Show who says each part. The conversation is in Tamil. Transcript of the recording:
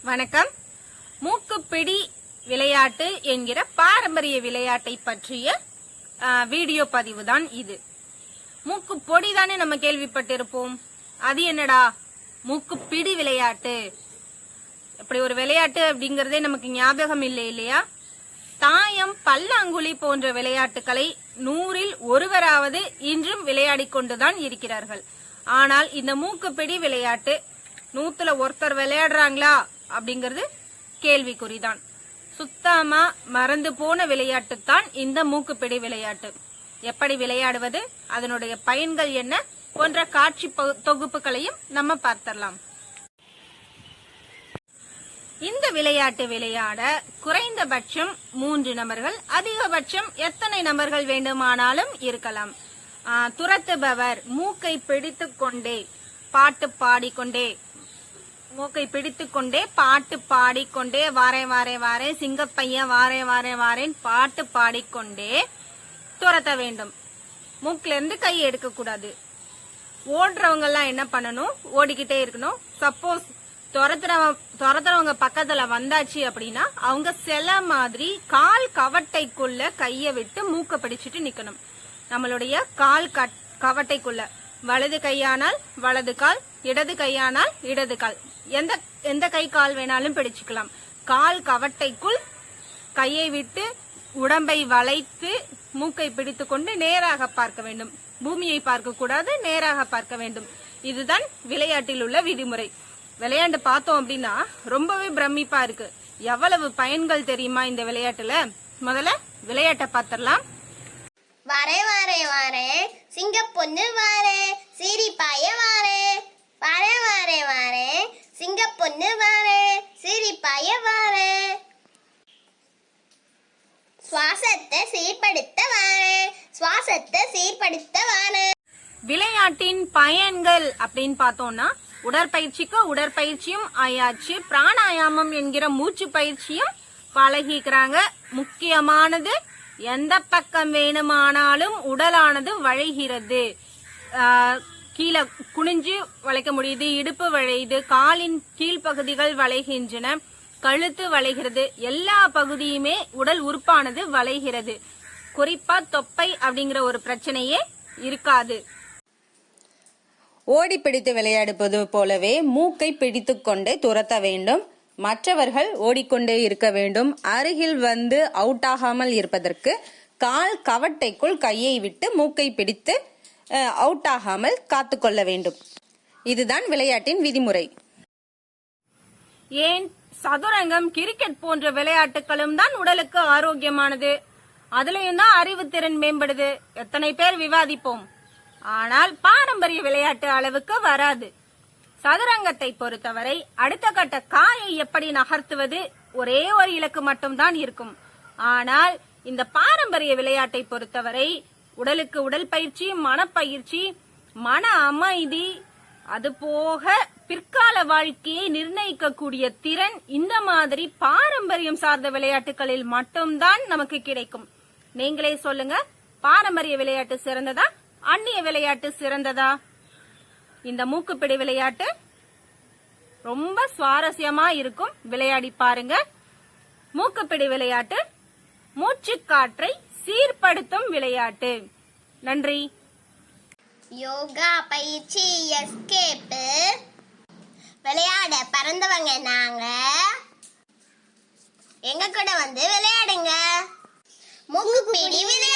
Speaker 1: வணக்கம். மூக்குப்பிடி விளையாட்டு என்கிற பாரம்பரிய விளையாட்டை பற்றிய வீடியோ பதிவு தான் இது. மூக்கு பொடி தானே நம்ம கேள்விப்பட்டிருப்போம். அது என்னடா மூக்குப்பிடி விளையாட்டு? இப்படி ஒரு விளையாட்டு அப்படிங்கறதே நமக்கு ஞாபகம் இல்லை இல்லையா? தாயம், பல்லாங்குழி போன்ற விளையாட்டுகளை 100-ல் ஒருவராவது இன்றும் விளையாடி கொண்டுதான் இருக்கிறார்கள். ஆனால் இந்த மூக்குப்பிடி விளையாட்டு 100-ல் ஒருத்தர் விளையாடுறாங்களா அப்படிங்கிறது கேள்விக்குறிதான். சுத்தமா மறந்து போன விளையாட்டு தான் இந்த மூக்குப்பிடி விளையாட்டு. எப்படி விளையாடுவது, அதனுடைய பயன்கள் என்ன போன்ற காட்சி தொகுப்புகளையும் நம்ம பார்த்தரலாம். இந்த விளையாட்டு விளையாட குறைந்தபட்சம் 3 நபர்கள், அதிகபட்சம் எத்தனை நபர்கள் வேண்டுமானாலும் இருக்கலாம். துரத்துபவர் மூக்கை பிடித்துக்கொண்டே பாட்டு பாடிக்கொண்டே, மூக்கை பிடித்துக்கொண்டே பாட்டு பாடிக்கொண்டே, வாரேன் வாரேன் வாரேன் சிங்கப்பையன் வாரேன் வாரேன் வாரேன் பாட்டு பாடிக்கொண்டே துரத்த வேண்டும். மூக்குல இருந்து கை எடுக்க கூடாது. ஓடுறவங்க எல்லாம் என்ன பண்ணணும், ஓடிக்கிட்டே இருக்கணும். சப்போஸ் துரத்துறவங்க பக்கத்துல வந்தாச்சு அப்படின்னா அவங்க சில மாதிரி கால் கவட்டைக்குள்ள கைய விட்டு மூக்க பிடிச்சிட்டு நிக்கணும். நம்மளுடைய கால் கவட்டைக்குள்ள, வலது கையானால் வலது கால், இடது கையானால் இடது கால், எந்த கை கால் வேணாலும் பிடிச்சுக்கலாம். கால் கவட்டைக்குள் கையை விட்டு உடம்பை வளைத்து மூக்கை பிடித்துக்கொண்டு நேராக பார்க்க வேண்டும். பூமியை பார்க்க கூடாது, நேராக பார்க்க வேண்டும். இதுதான் விளையாட்டில் உள்ள விதிமுறை. விளையாண்டு பார்த்தோம் அப்படின்னா ரொம்பவே பிரமிப்பா இருக்கு. எவ்வளவு பயன்கள் தெரியுமா இந்த விளையாட்டுல? முதல்ல விளையாட்டை பார்த்தரலாம்.
Speaker 2: வாரே வாரே வாரே சிங்க பொண்ணு வாரே சிரிப்பாய வாரே, வாரே வாரே வாரே சிங்க பொண்ணு வாரே சிரிப்பாய வாரே, சுவாசத்தை சீர்படுத்த வாரே, சுவாசத்தை சீர்படுத்த வாரே.
Speaker 1: விளையாட்டின் பயன்கள் அப்படின்னு பார்த்தோம்னா, உடற்பயிற்சிக்கு உடற்பயிற்சியும் ஆயாச்சு, பிராணாயாமம் என்கிற மூச்சு பயிற்சியும் பழகிக்கிறாங்க. முக்கியமானது, எந்த பக்கம் வேணுமானாலும் உடலானது வளைகிறது. கீழே குனிஞ்சு வளைக்க முடியுது, இடுப்பு வளையுது, காலின் கீழ்ப்பகுதிகள் வளைகின்றன, கழுத்து வளைகிறது, எல்லா பகுதியுமே உடல் உறுப்பானது வளைகிறது. குறிப்பா தொப்பை அப்படிங்கிற ஒரு பிரச்சனையே இருக்காது.
Speaker 3: ஓடி பிடித்து விளையாடுவது போலவே மூக்கை பிடித்துக்கொண்டே துரத்த வேண்டும். மற்றவர்கள் ஓடிக்கொண்டே இருக்க வேண்டும். அருகில் வந்து அவுட் ஆகாமல் இருப்பதற்கு கால் கவட்டைக்குள் கையை விட்டு மூக்கை பிடித்து அவுட் ஆகாமல் காத்துக்கொள்ள வேண்டும். இதுதான் விளையாட்டின் விதிமுறை.
Speaker 1: ஏன் சதுரங்கம், கிரிக்கெட் போன்ற விளையாட்டுகளும் தான் உடலுக்கு ஆரோக்கியமானது. அதுலயும் தான் அறிவுத்திறன் மேம்படுது. எத்தனை பேர் விவாதிப்போம். ஆனால் பாரம்பரிய விளையாட்டு அளவுக்கு வராது. சதுரங்கத்தை பொறுத்தவரை அடுத்த கட்ட காயை எப்படி நகர்த்துவது, ஒரே ஒரு இலக்கு மட்டும்தான் இருக்கும். ஆனால் இந்த பாரம்பரிய விளையாட்டை பொறுத்தவரை உடலுக்கு உடல் பயிற்சி, மனப்பயிற்சி, மன அமைதி, அது போக பிற்கால வாழ்க்கையை நிர்ணயிக்கக்கூடிய திறன், இந்த மாதிரி பாரம்பரியம் சார்ந்த விளையாட்டுகளில் மட்டும்தான் நமக்கு கிடைக்கும். நீங்களே சொல்லுங்க, பாரம்பரிய விளையாட்டு சிறந்ததா, அந்நிய விளையாட்டு சிறந்ததா? இந்த மூக்குப்பிடி விளையாட்டு ரொம்ப சுவாரஸ்யமா இருக்கும். விளையாடி பாருங்க. மூக்குப்பிடி விளையாட்டு மூச்சுக்காற்றை சீர்படுத்தும் விளையாட்டு. நன்றி.
Speaker 2: யோகா பயிற்சி எஸ்கேப் விளையாட பறந்தவங்க நாங்க. எங்க கூட வந்து விளையாடுங்க. மூக்குப்பிடி விளையாட்டு.